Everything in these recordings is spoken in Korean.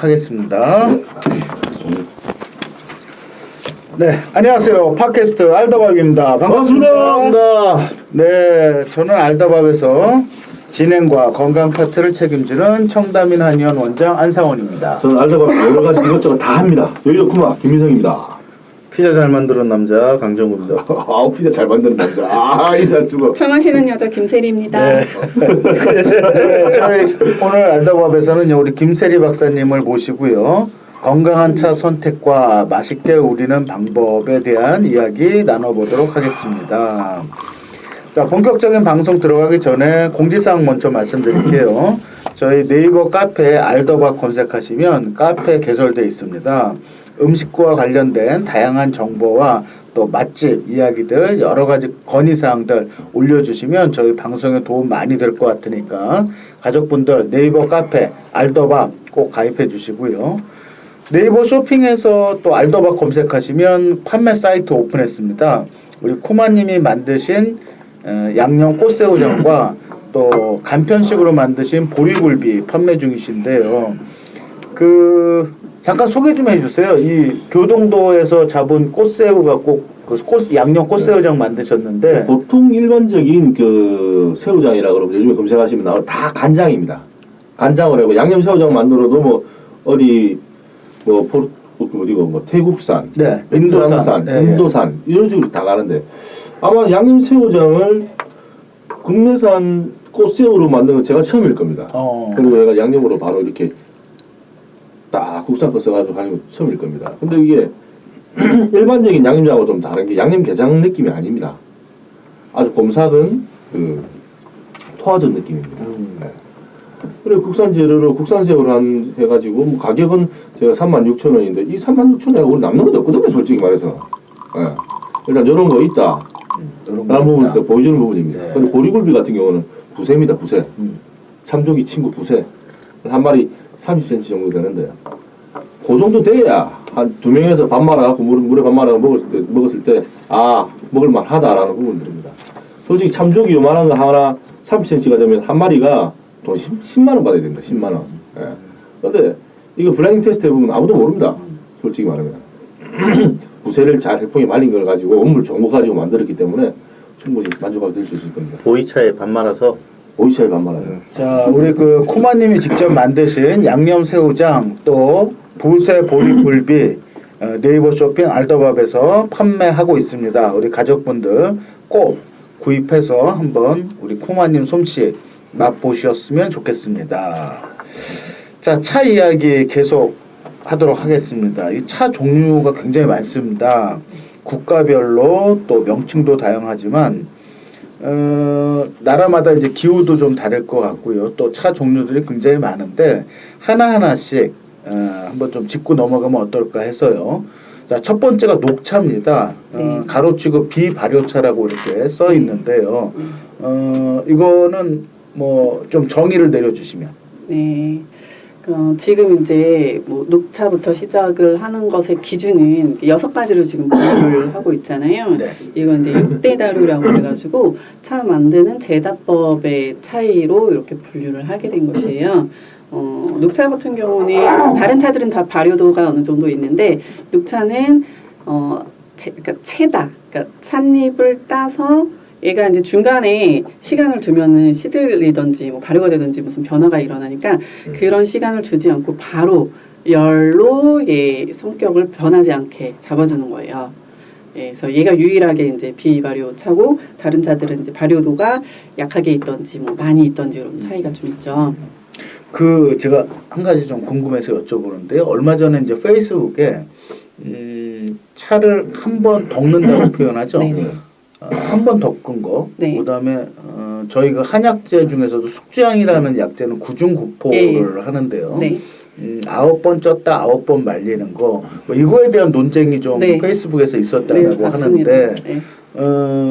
하겠습니다. 네, 안녕하세요. 팟캐스트 알더밥입니다. 반갑습니다. 네, 저는 알더밥에서 진행과 건강 파트를 책임지는 청담인 한의원 원장 안상원입니다. 저는 알더밥 여러 가지 이것저것 다 합니다. 여기도 쿠마 김민성입니다. 피자 잘 만드는 남자 강정구입니다. 아우 피자 잘 만드는 남자. 이잘 주고. 청하시는 여자 김세리입니다. 네. 저희 오늘 알더밥에서는 우리 김세리 박사님을 모시고요. 건강한 차 선택과 맛있게 우리는 방법에 대한 이야기 나눠보도록 하겠습니다. 자, 본격적인 방송 들어가기 전에 공지사항 먼저 말씀드릴게요. 저희 네이버 카페 알더밥 검색하시면 카페 개설되어 있습니다. 음식과 관련된 다양한 정보와 또 맛집 이야기들 여러 가지 건의사항들 올려주시면 저희 방송에 도움 많이 될 것 같으니까 가족분들 네이버 카페 알더밥 꼭 가입해 주시고요. 네이버 쇼핑에서 또 알더밥 검색하시면 판매 사이트 오픈했습니다. 우리 쿠마님이 만드신 양념 꽃새우장과 또 간편식으로 만드신 보리굴비 판매 중이신데요. 잠깐 소개 좀 해주세요. 이 교동도에서 잡은 꽃새우가 양념 꽃새우장 만드셨는데 보통 일반적인 그 새우장이라 그러면 요즘에 검색하시면 나오는 다 간장입니다. 간장을 하고 양념 새우장 만들어도 뭐 어디 어디고 태국산, 네, 베트남산, 인도산 이런 식으로 다 가는데 아마 양념 새우장을 국내산 꽃새우로 만든 건 제가 처음일 겁니다. 그리고 얘가 양념으로 바로 이렇게 딱 국산 거 써가지고 하는 거 처음일 겁니다. 근데 이게 일반적인 양념장하고 좀 다른 게 양념 게장 느낌이 아닙니다. 아주 곰삭은 그 토화전 느낌입니다. 네. 그리고 국산 재료로 국산 새우를 해가지고 뭐 가격은 제가 36,000원인데 이 36,000원에 우리 남는 것도 없거든요, 솔직히 말해서. 네. 일단 이런 거 있다. 라는 부분을 보여주는 부분입니다. 네. 그리고 보리굴비 같은 경우는 부새입니다, 부새. 참조기 친구 부새. 한 마리 30cm 정도 되는데 그 정도 돼야 한 2명에서 밥 말아갖고 물에 밥 말아서 먹었을 때 먹을만 하다라는 부분들입니다. 솔직히 참조기 요만한 거 하나 30cm가 되면 한 마리가 돈 10만원 받아야 됩니다. 10만원. 예. 근데 이거 블라인딩 테스트 해보면 아무도 모릅니다. 솔직히 말하면. 부새를 잘 해풍에 말린 걸 가지고 원물 전부 가지고 만들었기 때문에 충분히 만족하게 될 수 있을 겁니다. 보이차에 밥 말아서 오이차에 밥 말아서. 자, 우리 쿠마님이 직접 만드신 양념 새우장 또 부새 보리굴비 네이버 쇼핑 알더밥에서 판매하고 있습니다. 우리 가족분들 꼭 구입해서 한번 우리 쿠마님 솜씨 맛보셨으면 좋겠습니다. 자, 차 이야기 계속 하도록 하겠습니다. 이 차 종류가 굉장히 많습니다. 국가별로 또 명칭도 다양하지만 나라마다 이제 기후도 좀 다를 것 같고요. 또 차 종류들이 굉장히 많은데 하나하나씩 한번 좀 짚고 넘어가면 어떨까 해서요. 자, 첫 번째가 녹차입니다. 가로치고 비발효차라고 이렇게 써 있는데요. 이거는 뭐 좀 정의를 내려주시면. 네. 지금 이제 뭐 녹차부터 시작을 하는 것의 기준은 6가지로 지금 분류를 하고 있잖아요. 네. 이건 이제 6대 다루라고 해가지고 차 만드는 제다법의 차이로 이렇게 분류를 하게 된 것이에요. 녹차 같은 경우는 다른 차들은 다 발효도가 어느 정도 있는데 녹차는 그러니까 채다, 그러니까 찻잎을 따서 얘가 이제 중간에 시간을 두면은 시들리든지 뭐 발효가 되든지 무슨 변화가 일어나니까 그런 시간을 주지 않고 바로 열로 얘 성격을 변하지 않게 잡아주는 거예요. 예, 그래서 얘가 유일하게 이제 비발효 차고 다른 차들은 이제 발효도가 약하게 있던지 뭐 많이 있던지 이런 차이가 좀 있죠. 제가 한 가지 좀 궁금해서 여쭤보는데요. 얼마 전에 이제 페이스북에 차를 한 번 덮는다고 표현하죠. 한 번 덮은 거, 네. 그다음에 저희가 한약재 중에서도 숙주향이라는 약재는 구중구포를 하는데요. 네. 9번 쪘다 9번 말리는 거, 뭐 이거에 대한 논쟁이 좀 페이스북에서 있었다고 하는데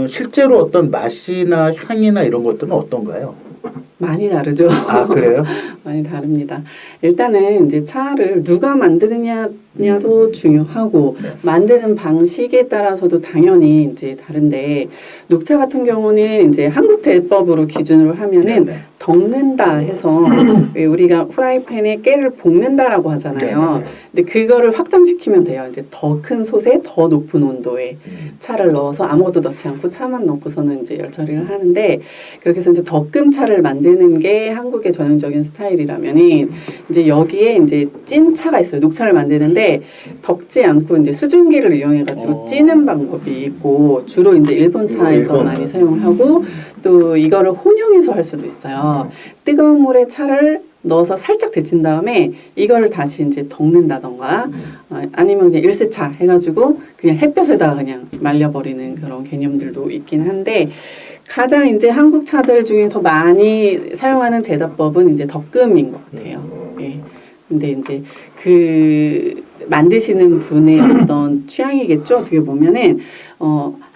실제로 어떤 맛이나 향이나 이런 것들은 어떤가요? 많이 다르죠. 아 그래요? 많이 다릅니다. 일단은 이제 차를 누가 만드느냐도 중요하고 네. 만드는 방식에 따라서도 당연히 이제 다른데 녹차 같은 경우는 이제 한국 제법으로 기준으로 하면은 네. 덮는다 해서 왜 우리가 후라이팬에 깨를 볶는다라고 하잖아요. 네. 근데 그거를 확장시키면 돼요. 이제 더 큰 솥에 더 높은 온도에 차를 넣어서 아무것도 넣지 않고 차만 넣고서는 이제 열 처리를 하는데 그렇게 해서 이제 덕금차를 만드는 게 한국의 전형적인 스타일이라면은 이제 여기에 이제 찐 차가 있어요. 녹차를 만드는데 덕지 않고 이제 수증기를 이용해가지고 찌는 방법이 있고 주로 이제 일본 차에서 일본. 많이 사용하고 또 이거를 혼용해서 할 수도 있어요. 뜨거운 물에 차를 넣어서 살짝 데친 다음에 이거를 다시 이제 덮는다던가 아니면 그냥 일세차 해가지고 그냥 햇볕에다가 그냥 말려버리는 그런 개념들도 있긴 한데 가장 이제 한국 차들 중에 더 많이 사용하는 제다법은 이제 덕금인 것 같아요. 예. 근데 이제 그 만드시는 분의 어떤 취향이겠죠. 어떻게 보면은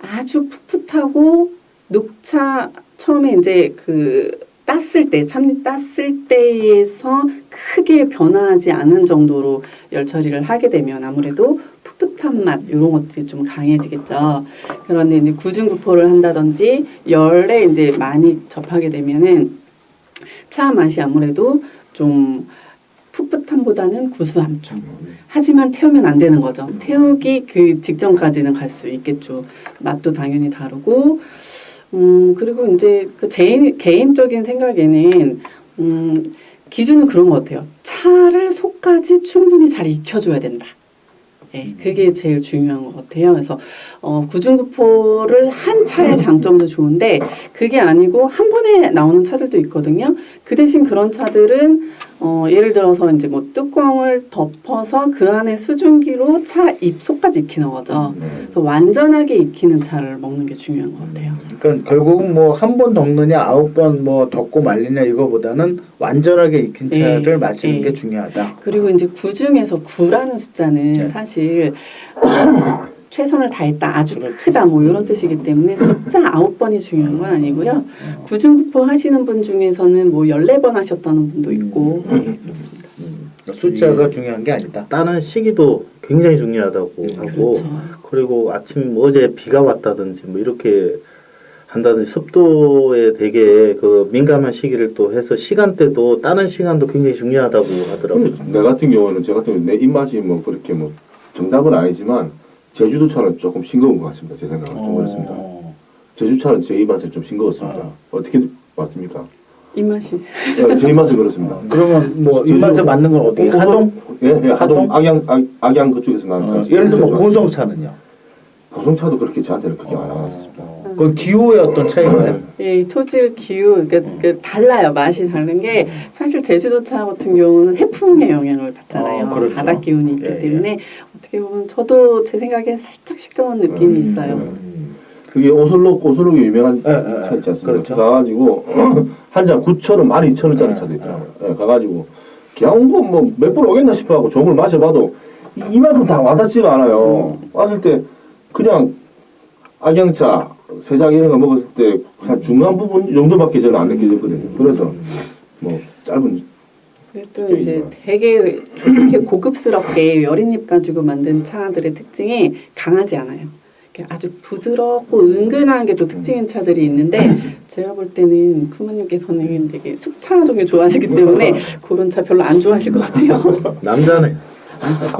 아주 풋풋하고 녹차 처음에 이제 그 땄을 때, 참잎 땄을 때에서 크게 변화하지 않은 정도로 열 처리를 하게 되면 아무래도 풋풋한 맛 이런 것들이 좀 강해지겠죠. 그런데 이제 구중구포를 한다든지 열에 이제 많이 접하게 되면은 차 맛이 아무래도 좀 풋풋함보다는 구수함 쪽. 하지만 태우면 안 되는 거죠. 태우기 그 직전까지는 갈 수 있겠죠. 맛도 당연히 다르고. 그리고 이제 그 개인적인 생각에는 기준은 그런 것 같아요. 차를 속까지 충분히 잘 익혀줘야 된다. 네, 그게 제일 중요한 것 같아요. 그래서 구중구포를 한 차의 장점도 좋은데 그게 아니고 한 번에 나오는 차들도 있거든요. 그 대신 그런 차들은 예를 들어서 이제 뭐 뚜껑을 덮어서 그 안에 수증기로 차 입속까지 익히는 거죠. 그래서 완전하게 익히는 차를 먹는 게 중요한 것 같아요. 그러니까 결국은 뭐 한 번 덮느냐 9번 뭐 덮고 말리냐 이거보다는 완전하게 익힌 차를 네, 마시는 네. 게 중요하다. 그리고 이제 구중에서 9라는 숫자는 네. 사실 최선을 다했다, 아주 그렇죠. 크다 뭐 이런 뜻이기 때문에 숫자 9번이 중요한 건 아니고요. 구중구포 하시는 분 중에서는 뭐 14번 하셨다는 분도 있고 네, 그렇습니다. 숫자가 중요한 게 아니다. 따는 시기도 굉장히 중요하다고 하고 그렇죠. 그리고 아침 어제 비가 왔다든지 뭐 이렇게 한다든지 습도에 되게 그 민감한 시기를 또 해서 시간대도 따는 시간도 굉장히 중요하다고 하더라고요. 내 같은 경우는 제 같은 경우 내 입맛이 뭐 그렇게 뭐 정답은 아니지만 제주도 차는 조금 싱거운 것 같습니다. 제 생각은 좀 그렇습니다. 제주 차는 제 입맛에 좀 싱거웠습니다. 어떻게 맞습니까? 입맛이 네, 제 입맛은 그렇습니다. 그러면 뭐 제주- 입맛에 맞는 건 어떻게? 하동? 예, 예, 하동 하동? 악양 그쪽에서 나는 차. 예를 들면 고성차는요? 보성차도 그렇게 저한테는 그렇게 안 와닿았습니다. 그건 기후의 어떤 차이인가요? 예, 이 토질 기후 그 달라요. 맛이 다른 게 사실 제주도 차 같은 경우는 해풍의 영향을 받잖아요. 그렇죠. 바닥 기운이 있기 예, 때문에 어떻게 보면 저도 제 생각에 살짝 시끄러운 느낌이 있어요. 그게 오슬록이 유명한 예, 예, 차 있지 않습니까? 그렇죠. 가가지고 한 잔 9,000원, 12,000원짜리 차도 있더라고요. 예, 가가지고 그냥 뭐몇 분 오겠나 싶어하고 저걸 마셔봐도 이만큼 다 와닿지가 않아요. 왔을 때 그냥 악양차, 세작 이런 거 먹었을 때 한 중간 부분 정도밖에 저는 안 느껴졌거든요. 그래서 뭐 짧은 근데 또 이제 되게 좋게 고급스럽게 여린잎 가지고 만든 차들의 특징이 강하지 않아요. 이렇게 아주 부드럽고 은근한 게 또 특징인 차들이 있는데 제가 볼 때는 쿠마님께서는 되게 숙차 종류 좋아하시기 때문에 그런 차 별로 안 좋아하실 것 같아요. 남자네.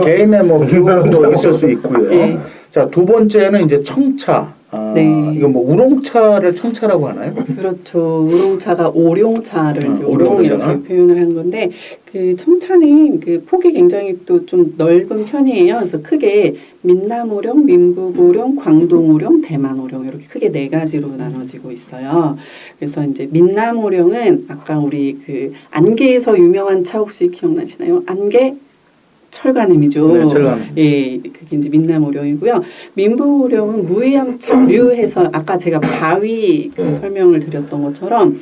개인의 뭐 기후도 있을 수 있고요. 네. 자, 두 번째는 이제 청차. 네. 이거 뭐 우롱차를 청차라고 하나요? 그렇죠. 우롱차가 오룡차를 이제 오룡차. 오룡 이렇게 표현을 한 건데 그 청차는 그 폭이 굉장히 또 좀 넓은 편이에요. 그래서 크게 민남오룡, 민북오룡, 광동오룡, 대만오룡 이렇게 크게 네 가지로 나눠지고 있어요. 그래서 이제 민남오룡은 아까 우리 그 안개에서 유명한 차 혹시 기억나시나요? 안개 철간음이죠. 네, 철간음. 예, 그게 이제 민나무령이고요. 민부령은 무의암착류해서 아까 제가 바위 그 설명을 드렸던 것처럼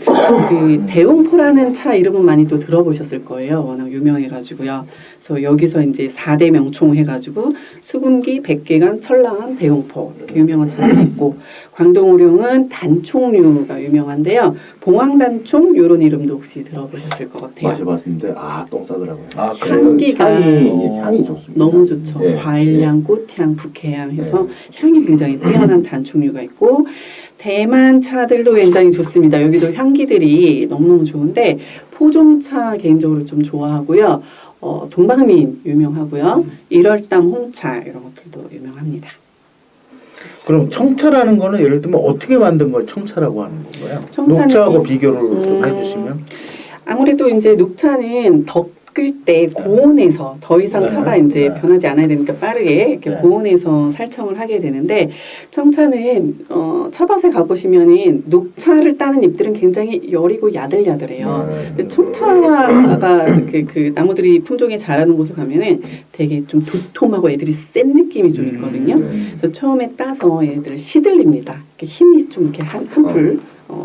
그 대웅포라는 차 이름은 많이 또 들어보셨을 거예요. 워낙 유명해가지고요. 그래서 여기서 이제 4대 명총 해가지고 수군기, 백계관, 철랑암, 대웅포 이렇게 유명한 차가 있고 광동오룡은 단총류가 유명한데요. 봉황단총 이런 이름도 혹시 들어보셨을 것 같아요. 마셔봤는데 똥 싸더라고요. 아, 향기가 향이 좋습니다. 너무 좋죠. 예. 과일향, 꽃향, 북해향 해서 향이 굉장히 뛰어난 단충류가 있고 대만 차들도 굉장히 좋습니다. 여기도 향기들이 너무너무 좋은데 포종차 개인적으로 좀 좋아하고요. 동방민 유명하고요. 일월담 홍차 이런 것들도 유명합니다. 그럼 청차라는 거는 예를 들면 어떻게 만든 걸 청차라고 하는 건가요? 청차는 녹차하고 비교를 좀 해주시면. 아무래도 이제 녹차는 끓 때 고온에서 더 이상 네. 차가 이제 네. 변하지 않아야 되니까 빠르게 이렇게 네. 고온에서 살청을 하게 되는데 청차는 차밭에 가보시면은 녹차를 따는 잎들은 굉장히 여리고 야들야들해요. 근데 청차가 그 나무들이 품종이 자라는 곳에 가면은 되게 좀 도톰하고 애들이 센 느낌이 좀 있거든요. 그래서 처음에 따서 얘들을 시들립니다. 이렇게 힘이 좀 이렇게 한풀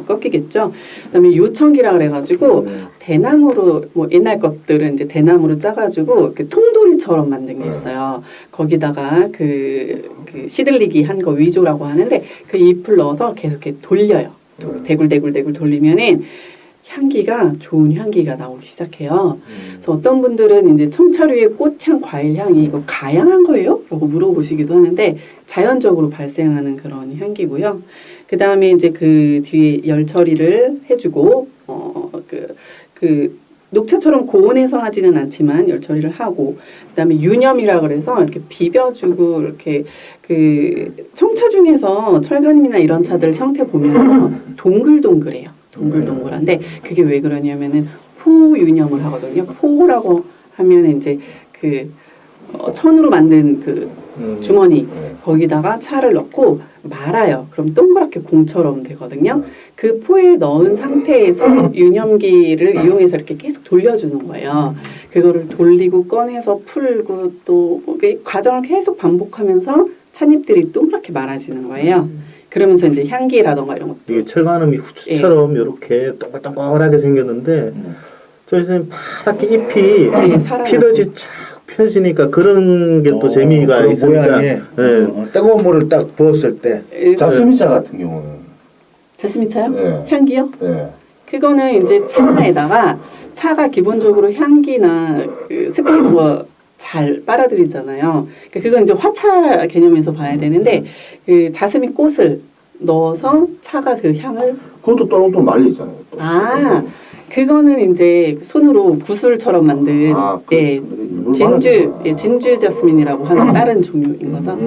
꺾이겠죠. 그다음에 요청기라 그래가지고 대나무로 뭐 옛날 것들은 이제 대나무로 짜가지고 이렇게 통돌이처럼 만든 게 있어요. 거기다가 그 시들리기 한 거 위조라고 하는데 그 잎을 넣어서 계속 이렇게 돌려요. 대굴대굴 돌리면은 향기가 좋은 향기가 나오기 시작해요. 그래서 어떤 분들은 이제 청차류의 꽃향, 과일향이 이거 가양한 거예요? 라고 물어보시기도 하는데 자연적으로 발생하는 그런 향기고요. 그 다음에 이제 그 뒤에 열 처리를 해주고 그 녹차처럼 고온에서 하지는 않지만 열 처리를 하고 그다음에 유념이라 그래서 이렇게 비벼주고 이렇게 그 청차 중에서 철간임이나 이런 차들 형태 보면 동글동글해요. 동글동글한데 그게 왜 그러냐면은 포 유념을 하거든요. 포라고 하면 이제 그 천으로 만든 그 주머니 거기다가 차를 넣고 말아요. 그럼 동그랗게 공처럼 되거든요. 그 포에 넣은 상태에서 유념기를 이용해서 이렇게 계속 돌려주는 거예요. 그거를 돌리고 꺼내서 풀고 또 과정을 계속 반복하면서 찻잎들이 동그랗게 말아지는 거예요. 그러면서 이제 향기라던가 이런 것도 이게 철간음이 후추처럼 이렇게 동글동글하게 생겼는데 저 선생님 파랗게 잎이 피듯이 쫙 펴지니까 그런 게 또 재미가 그 있으니까 모양에 뜨거운 물을 딱 부었을 때 자스민차 같은 경우는 자스민차요? 네. 향기요? 네. 그거는 이제 차에다가 차가 기본적으로 향기나 그 스프링 잘 빨아들이잖아요. 그건 이제 화차 개념에서 봐야 되는데 그 자스민 꽃을 넣어서 차가 그 향을 그것도 또또 말리잖아요. 또. 그거는 이제 손으로 구슬처럼 만든 진주 자스민이라고 하는 다른 종류인 거죠.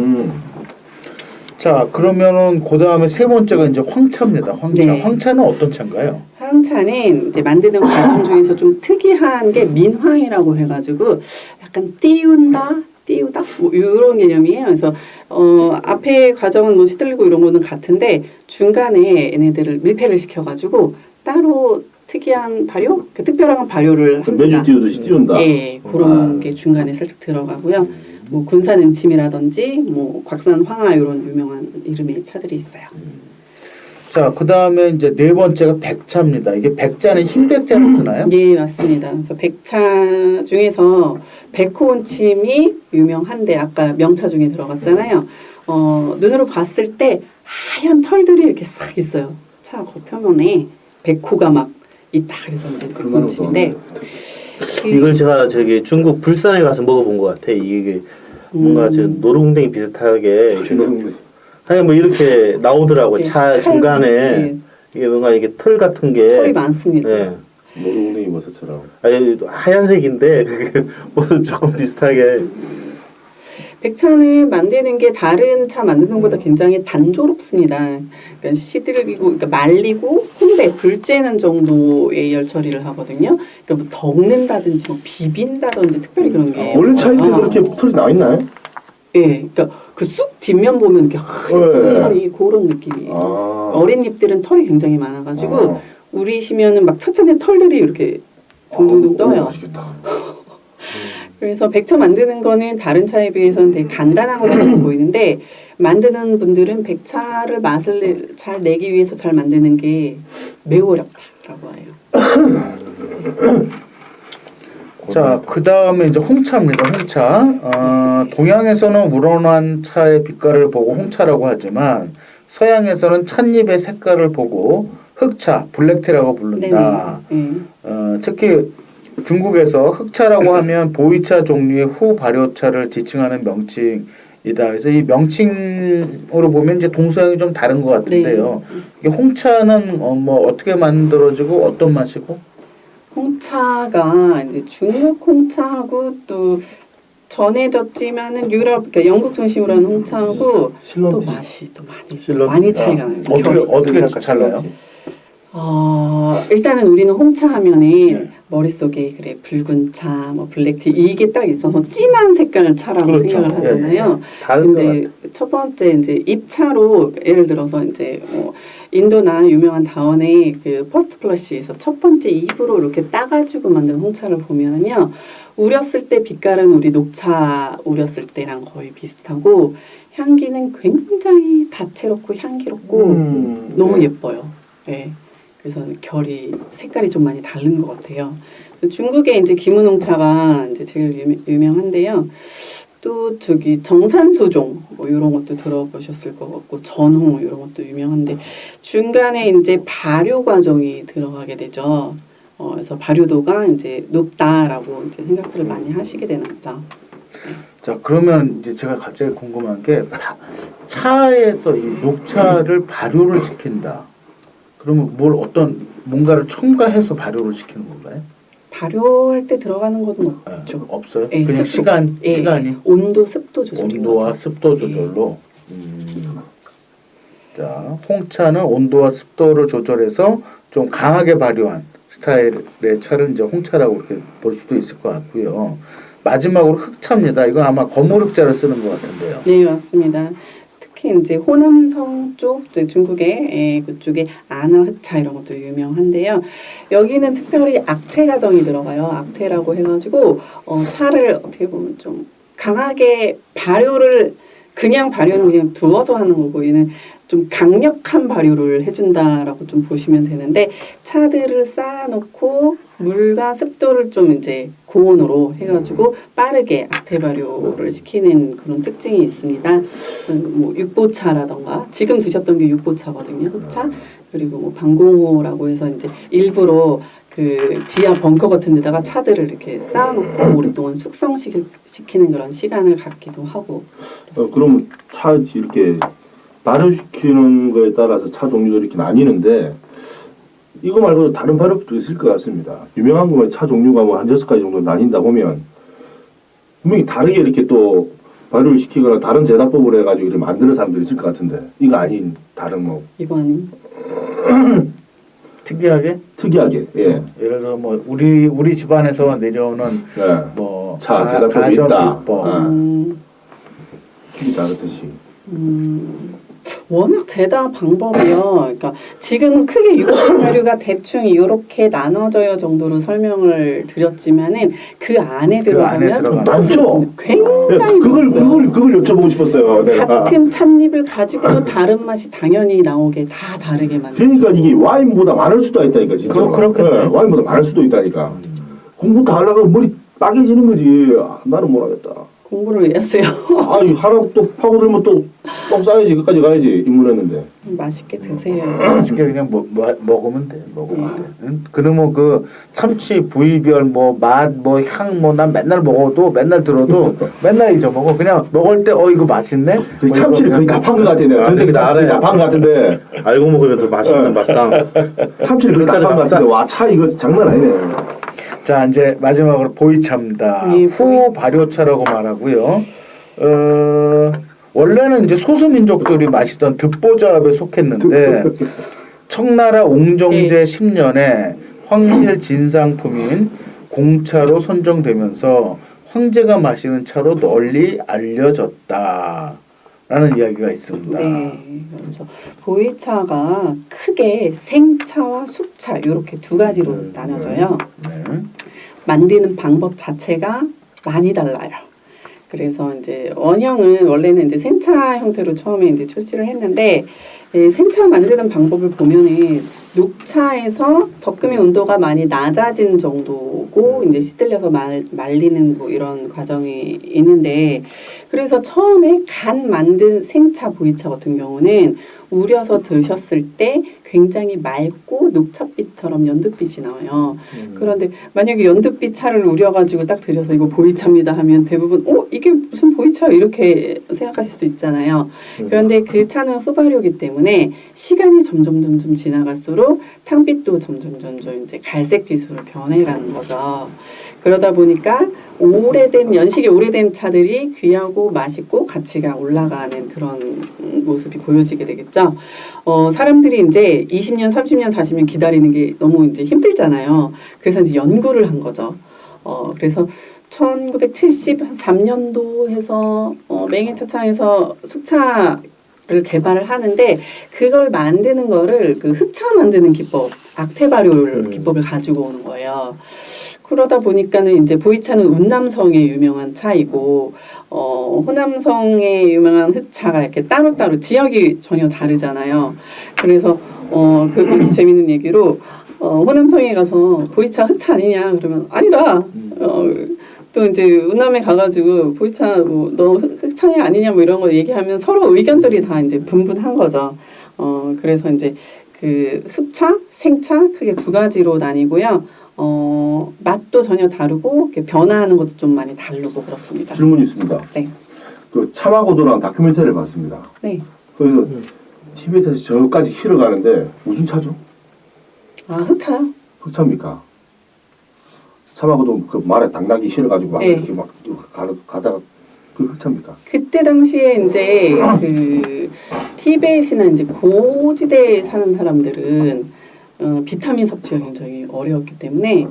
자 그러면은 그 다음에 세 번째가 이제 황차입니다. 황차. 네. 황차는 어떤 차인가요? 황차는 이제 만드는 과정 중에서 좀 특이한 게 민황이라고 해가지고 약간 띄우다 뭐 이런 개념이에요. 그래서 앞에 과정은 뭐 시들리고 이런 거는 같은데 중간에 얘네들을 밀폐를 시켜가지고 따로 특이한 발효, 그 특별한 발효를 합니다. 매주 띄우듯이 띄운다. 예, 그런 게 중간에 살짝 들어가고요. 뭐 군산 은침이라든지 뭐 곽산 황하 이런 유명한 이름의 차들이 있어요. 자, 그 다음에 이제 네 번째가 백차입니다. 이게 백자는 흰백자를 쓰나요? 예, 맞습니다. 그래서 백차 중에서 백호은침이 유명한데 아까 명차 중에 들어갔잖아요. 눈으로 봤을 때 하얀 털들이 이렇게 싹 있어요. 차 겉표면에 백호가 막 있다. 그래서 이제 백호은침인데 이걸 제가 저기 중국 불산에 가서 먹어본 것 같아. 이게 뭔가 지금 노루궁뎅이 비슷하게 하여간 뭐 이렇게 나오더라고. 네. 차 중간에 이게 뭔가 이게 털 같은 게 털이 많습니다. 노루궁뎅이 버섯처럼. 아니 하얀색인데 그게 모습 조금 비슷하게. 백차는 만드는 게 다른 차 만드는 것보다 굉장히 단조롭습니다. 그러니까 시들기고, 그러니까 말리고 훈배, 불 쬐는 정도의 열 처리를 하거든요. 그러니까 뭐 덮는다든지 뭐 비빈다든지 특별히 그런 게 원래 차인데 그렇게 털이 나 있나요? 예, 그러니까 그 쑥 뒷면 보면 이렇게 하얀 털이 그런 느낌이에요. 어린 잎들은 털이 굉장히 많아가지고 우리시면은 막 차차에 털들이 이렇게 둥둥둥 떠요. 맛있겠다. 그래서 백차 만드는 거는 다른 차에 비해서는 되게 간단한 것처럼 보이는데 만드는 분들은 백차를 맛을 잘 내기 위해서 잘 만드는 게 매우 어렵다라고 해요. 자, 그 다음에 이제 홍차입니다. 홍차. 동양에서는 우러난 차의 빛깔을 보고 홍차라고 하지만 서양에서는 찻잎의 색깔을 보고 흑차, 블랙티라고 부른다. 특히 중국에서 흑차라고 하면 보이차 종류의 후 발효차를 지칭하는 명칭이다. 그래서 이 명칭으로 보면 이제 동서양이 좀 다른 것 같은데요. 이게 홍차는 뭐 어떻게 만들어지고 어떤 맛이고? 홍차가 이제 중국 홍차하고 또 전해졌지만은 유럽, 그러니까 영국 중심으로 하는 홍차하고 또 실론티. 맛이 또 많이 차이가 나요. 어떻게 달라요? 일단은 우리는 홍차 하면은 머릿속에 그래 붉은 차, 뭐 블랙티 이게 딱 있어서 진한 색깔 차라고 그렇죠. 생각을 하잖아요. 다른 것 근데 첫 번째 이제 잎차로 예를 들어서 이제 뭐 인도나 유명한 다원의 그 퍼스트 플러시에서 첫 번째 잎으로 이렇게 따가지고 만든 홍차를 보면은요, 우렸을 때 빛깔은 우리 녹차 우렸을 때랑 거의 비슷하고 향기는 굉장히 다채롭고 향기롭고 너무 예뻐요. 네. 그래서 결이 색깔이 좀 많이 다른 것 같아요. 중국의 이제 기문홍차가 이제 제일 유명한데요. 또 저기 정산수종 뭐 이런 것도 들어보셨을 것 같고 전홍 이런 것도 유명한데 중간에 이제 발효 과정이 들어가게 되죠. 그래서 발효도가 이제 높다라고 이제 생각들을 많이 하시게 되는 거죠. 자, 그러면 이제 제가 갑자기 궁금한 게 차에서 이 녹차를 발효를 시킨다. 그러면 뭔가를 첨가해서 발효를 시키는 건가요? 발효할 때 들어가는 것은 없죠. 없어요? 네, 그냥 습도. 시간이 온도, 습도 조절인 온도와 거죠. 습도 조절로. 자, 홍차는 온도와 습도를 조절해서 좀 강하게 발효한 스타일의 차를 이제 홍차라고 이렇게 볼 수도 있을 것 같고요. 마지막으로 흑차입니다. 이건 아마 거물흑자를 쓰는 것 같은데요. 네, 맞습니다. 특히 이제 호남성 쪽, 중국의 그쪽에 아나 흑차 이런 것도 유명한데요. 여기는 특별히 악퇴 과정이 들어가요. 악퇴라고 해가지고 차를 어떻게 보면 좀 강하게 발효를 그냥 발효는 그냥 두어서 하는 거고 얘는 좀 강력한 발효를 해준다라고 좀 보시면 되는데 차들을 쌓아놓고 물과 습도를 좀 이제 고온으로 해가지고 빠르게 악퇴 발효를 시키는 그런 특징이 있습니다. 뭐 육보차라던가 지금 드셨던 게 육보차거든요, 흑차. 그리고 뭐 방공호라고 해서 이제 일부러 그 지하 벙커 같은 데다가 차들을 이렇게 쌓아놓고 오랫동안 숙성시키는 그런 시간을 갖기도 하고. 그럼 차 이렇게 발효시키는 거에 따라서 차 종류도 이렇게 나뉘는데 이거 말고도 다른 발효법도 있을 것 같습니다. 유명한 거면 차 종류가 뭐 한 6가지 정도 나뉜다 보면 분명히 다르게 이렇게 또 발효를 시키거나 다른 제작법을 해가지고 이렇게 만드는 사람들이 있을 것 같은데 이거 아닌 다른 뭐 이거 아닌 특이하게, 예. 예를 들어 뭐 우리 집안에서 내려오는 예. 뭐 차 제작법이 있다. 술이 다르듯이. 워낙 제다 방법이요. 그러니까 지금은 크게 육식 발효가 대충 이렇게 나눠져요 정도로 설명을 드렸지만은 그 안에 들어가면 많죠. 굉장히 그걸 여쭤보고 싶었어요. 내가. 같은 찻잎을 가지고도 다른 맛이 당연히 나오게 다 다르게 만들죠. 그러니까 이게 와인보다 많을 수도 있다니까 진짜. 그렇겠네. 와인보다 많을 수도 있다니까. 공부 다 하려고 머리 빠개지는 거지. 나는 못 하겠다. 공부를 왜 했어요? 아니 하라고 또 파고들면 또 똥 싸야지 끝까지 가야지 입문했는데. 맛있게 드세요. 맛있게 그냥 먹으면 돼. 먹으면 돼. 응? 그러면 그 참치 부위별 뭐 맛 뭐 향 뭐 난 맨날 먹어도 맨날 들어도 맨날 잊어먹어. 그냥 먹을 때 이거 맛있네. 그 참치를 거의 다 판 것 같아 내가. 전 세계 참치 다 판 것 같은데. 알고 먹으면 더 맛있는 맛상. 참치를 거의 다 판 것 같은데 와 차 이거 장난 아니네. 자 이제 마지막으로 보이차입니다. 후 발효차라고 말하고요. 원래는 이제 소수민족들이 마시던 득보잡에 속했는데 청나라 옹정제 10년에 황실 진상품인 공차로 선정되면서 황제가 마시는 차로 널리 알려졌다라는 이야기가 있습니다. 네, 그래서 보이차가 크게 생차와 숙차 이렇게 두 가지로 나눠져요. 네. 만드는 방법 자체가 많이 달라요. 그래서 이제 원형은 원래는 이제 생차 형태로 처음에 이제 출시를 했는데 생차 만드는 방법을 보면은 녹차에서 덕금의 온도가 많이 낮아진 정도고 이제 시들려서 말리는 뭐 이런 과정이 있는데 그래서 처음에 간 만든 생차 보이차 같은 경우는 우려서 드셨을 때 굉장히 맑고 녹차빛처럼 연두빛이 나와요. 그런데 만약에 연두빛 차를 우려가지고 딱 드려서 이거 보이차입니다 하면 대부분 이게 무슨 보이차 이렇게 생각하실 수 있잖아요. 그런데 그 차는 후발효기 때문에 시간이 점점 지나갈수록 탕빛도 점점 이제 갈색빛으로 변해가는 거죠. 그러다 보니까 연식이 오래된 차들이 귀하고 맛있고 가치가 올라가는 그런 모습이 보여지게 되겠죠. 사람들이 이제 20년, 30년, 40년 기다리는 게 너무 이제 힘들잖아요. 그래서 이제 연구를 한 거죠. 그래서 1973년도 해서 맹해차창에서 숙차를 개발을 하는데 그걸 만드는 거를 그 흑차 만드는 기법, 악퇴발효 기법을 가지고 오는 거예요. 그러다 보니까는 이제 보이차는 운남성에 유명한 차이고 호남성에 유명한 흑차가 이렇게 따로따로 지역이 전혀 다르잖아요. 그래서 그 재밌는 얘기로 호남성에 가서 보이차 흑차 아니냐 그러면 아니다. 또 이제 운남에 가가지고 보이차 뭐 너 흑차냐 아니냐 뭐 이런 거 얘기하면 서로 의견들이 다 이제 분분한 거죠. 그래서 이제 그 습차, 생차 크게 두 가지로 나뉘고요. 맛도 전혀 다르고 이렇게 변화하는 것도 좀 많이 다르고 그렇습니다. 질문이 있습니다. 네. 그 차마고도라는 다큐멘터리를 봤습니다. 네. 그래서 티베트에서 저까지 실어가는데 무슨 차죠? 아 흑차요? 흑차입니까? 차마고도 그 말에 당나귀 실어가지고 막 네. 이렇게 막 가다가 그 흑차입니까? 그때 당시에 이제 그 티베트이나 이제 고지대에 사는 사람들은 비타민 섭취가 굉장히 어려웠기 때문에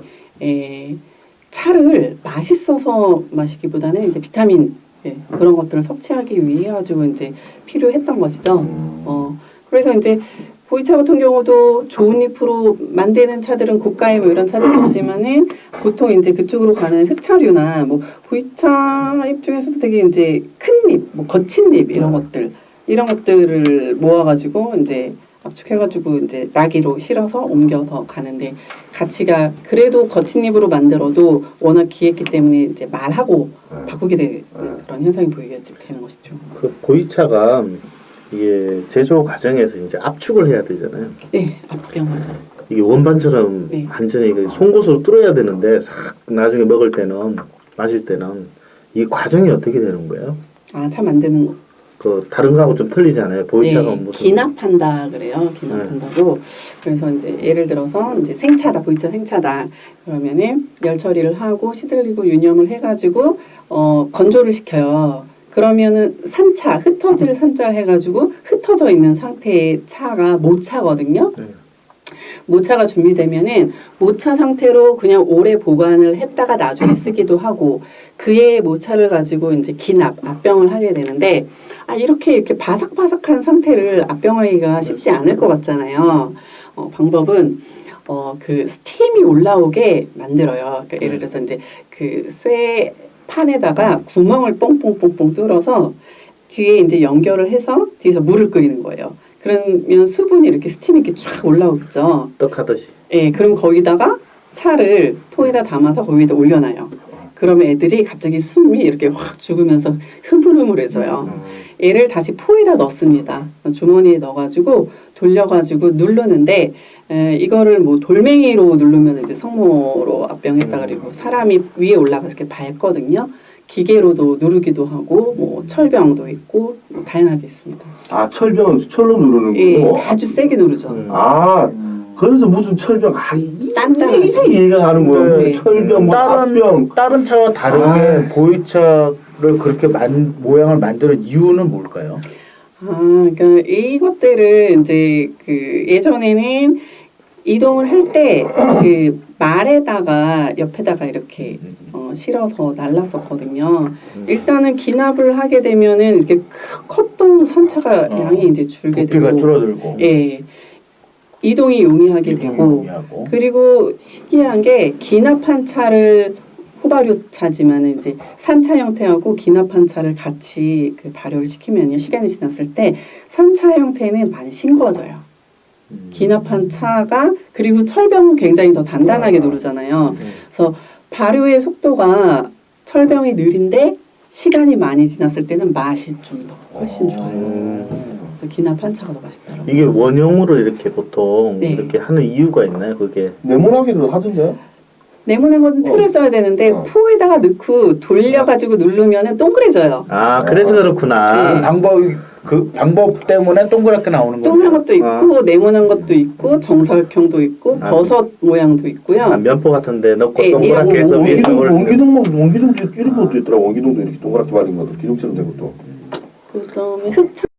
차를 맛있어서 마시기보다는 이제 비타민 그런 것들을 섭취하기 위해 가지고 이제 필요했던 것이죠. 그래서 이제 보이차 같은 경우도 좋은 잎으로 만드는 차들은 고가의 뭐 이런 차들이 있지만은 보통 이제 그쪽으로 가는 흑차류나 뭐 보이차 잎 중에서도 되게 이제 큰 잎, 뭐 거친 잎 이런 것들을 모아가지고 이제 압축해가지고 이제 나기로 실어서 옮겨서 가는데 가치가 그래도 거친 잎으로 만들어도 워낙 귀했기 때문에 이제 말하고 바꾸게 되는 그런 현상이 보이게 되는 것이죠. 그 보이차가 이게 제조 과정에서 이제 압축을 해야 되잖아요. 네, 압병 맞아요. 이게 원반처럼 네. 완전히 그 송곳으로 뚫어야 되는데 싹 나중에 먹을 때는 마실 때는 이 과정이 어떻게 되는 거예요? 아, 차 만드는 거. 그 다른 거하고 좀 틀리잖아요. 보이차가 네, 무슨 기납한다 그래요. 기납한다고. 그래서 이제 예를 들어서 이제 생차다, 보이차 생차다. 그러면은 열 처리를 하고 시들리고 유념을 해가지고 건조를 시켜요. 그러면은 산차, 흩어질 산차 해가지고 흩어져 있는 상태의 차가 모차거든요. 모차가 준비되면은 모차 상태로 그냥 오래 보관을 했다가 나중에 쓰기도 하고 그의 모차를 가지고 이제 기납, 압병을 하게 되는데 이렇게 바삭바삭한 상태를 압병하기가 쉽지 않을 것 같잖아요. 방법은 그 스팀이 올라오게 만들어요. 그러니까 예를 들어서 이제 그 쇠 판에다가 구멍을 뽕뽕뽕뽕 뚫어서 뒤에 이제 연결을 해서 뒤에서 물을 끓이는 거예요. 그러면 수분이 이렇게 스팀이 이렇게 쫙 올라오겠죠. 떡하듯이. 예, 그럼 거기다가 차를 통에다 담아서 거기다 올려놔요. 그러면 애들이 갑자기 숨이 이렇게 확 죽으면서 흐물흐물해져요. 얘를 다시 포에다 넣습니다. 주머니에 넣어가지고 돌려가지고 누르는데 이거를 뭐 돌멩이로 누르면 이제 성모로 압병했다 그리고 사람이 위에 올라가서 이렇게 밟거든요. 기계로도 누르기도 하고 뭐 철병도 있고 뭐 다양하게 있습니다. 아 철병은 철로 누르는 예, 거고. 아주 세게 누르죠. 그래서 무슨 철병 단단하죠. 이제 이해가 가는 거예요. 네. 철병 뭐 압병. 다른 차와 다르게 보이차를 그렇게 모양을 만드는 이유는 뭘까요? 그러니까 이것들을 이제 그 예전에는 이동을 할 때 그 말에다가 옆에다가 이렇게 실어서 날랐었거든요. 일단은 기납을 하게 되면은 이렇게 컸던 산차가 양이 이제 줄게 부피가 되고, 줄어들고, 예, 이동이 용이하게 되고, 용이하고. 그리고 신기한 게 기납한 차를 초발효차지만 이제 3차 형태하고 기납한 차를 같이 그 발효를 시키면요. 시간이 지났을 때 3차 형태는 많이 싱거워져요. 기납한 차가 그리고 철병은 굉장히 더 단단하게 누르잖아요. 그래서 발효의 속도가 철병이 느린데 시간이 많이 지났을 때는 맛이 좀 더 훨씬 좋아요. 그래서 기납한 차가 더 맛있더라고요. 이게 원형으로 이렇게 보통 네. 이렇게 하는 이유가 있나요? 그게 네모나기로 하던데. 네모난 건 틀을 써야 되는데 포에다가 넣고 돌려가지고 누르면은 동그래져요. 아 그래서 그렇구나. 네. 방법 때문에 동그랗게 나오는 동그란 거예요. 것도 있고 네모난 것도 있고 정사각형도 있고 버섯 모양도 있고요. 아, 면포 같은데 넣고 네, 동그랗게 해서 위에 걸 원기둥도 이런 것도 있더라. 원기둥도 이렇게 동그랗게 말린 것도 기둥처럼 된 것도. 그다음에 흑차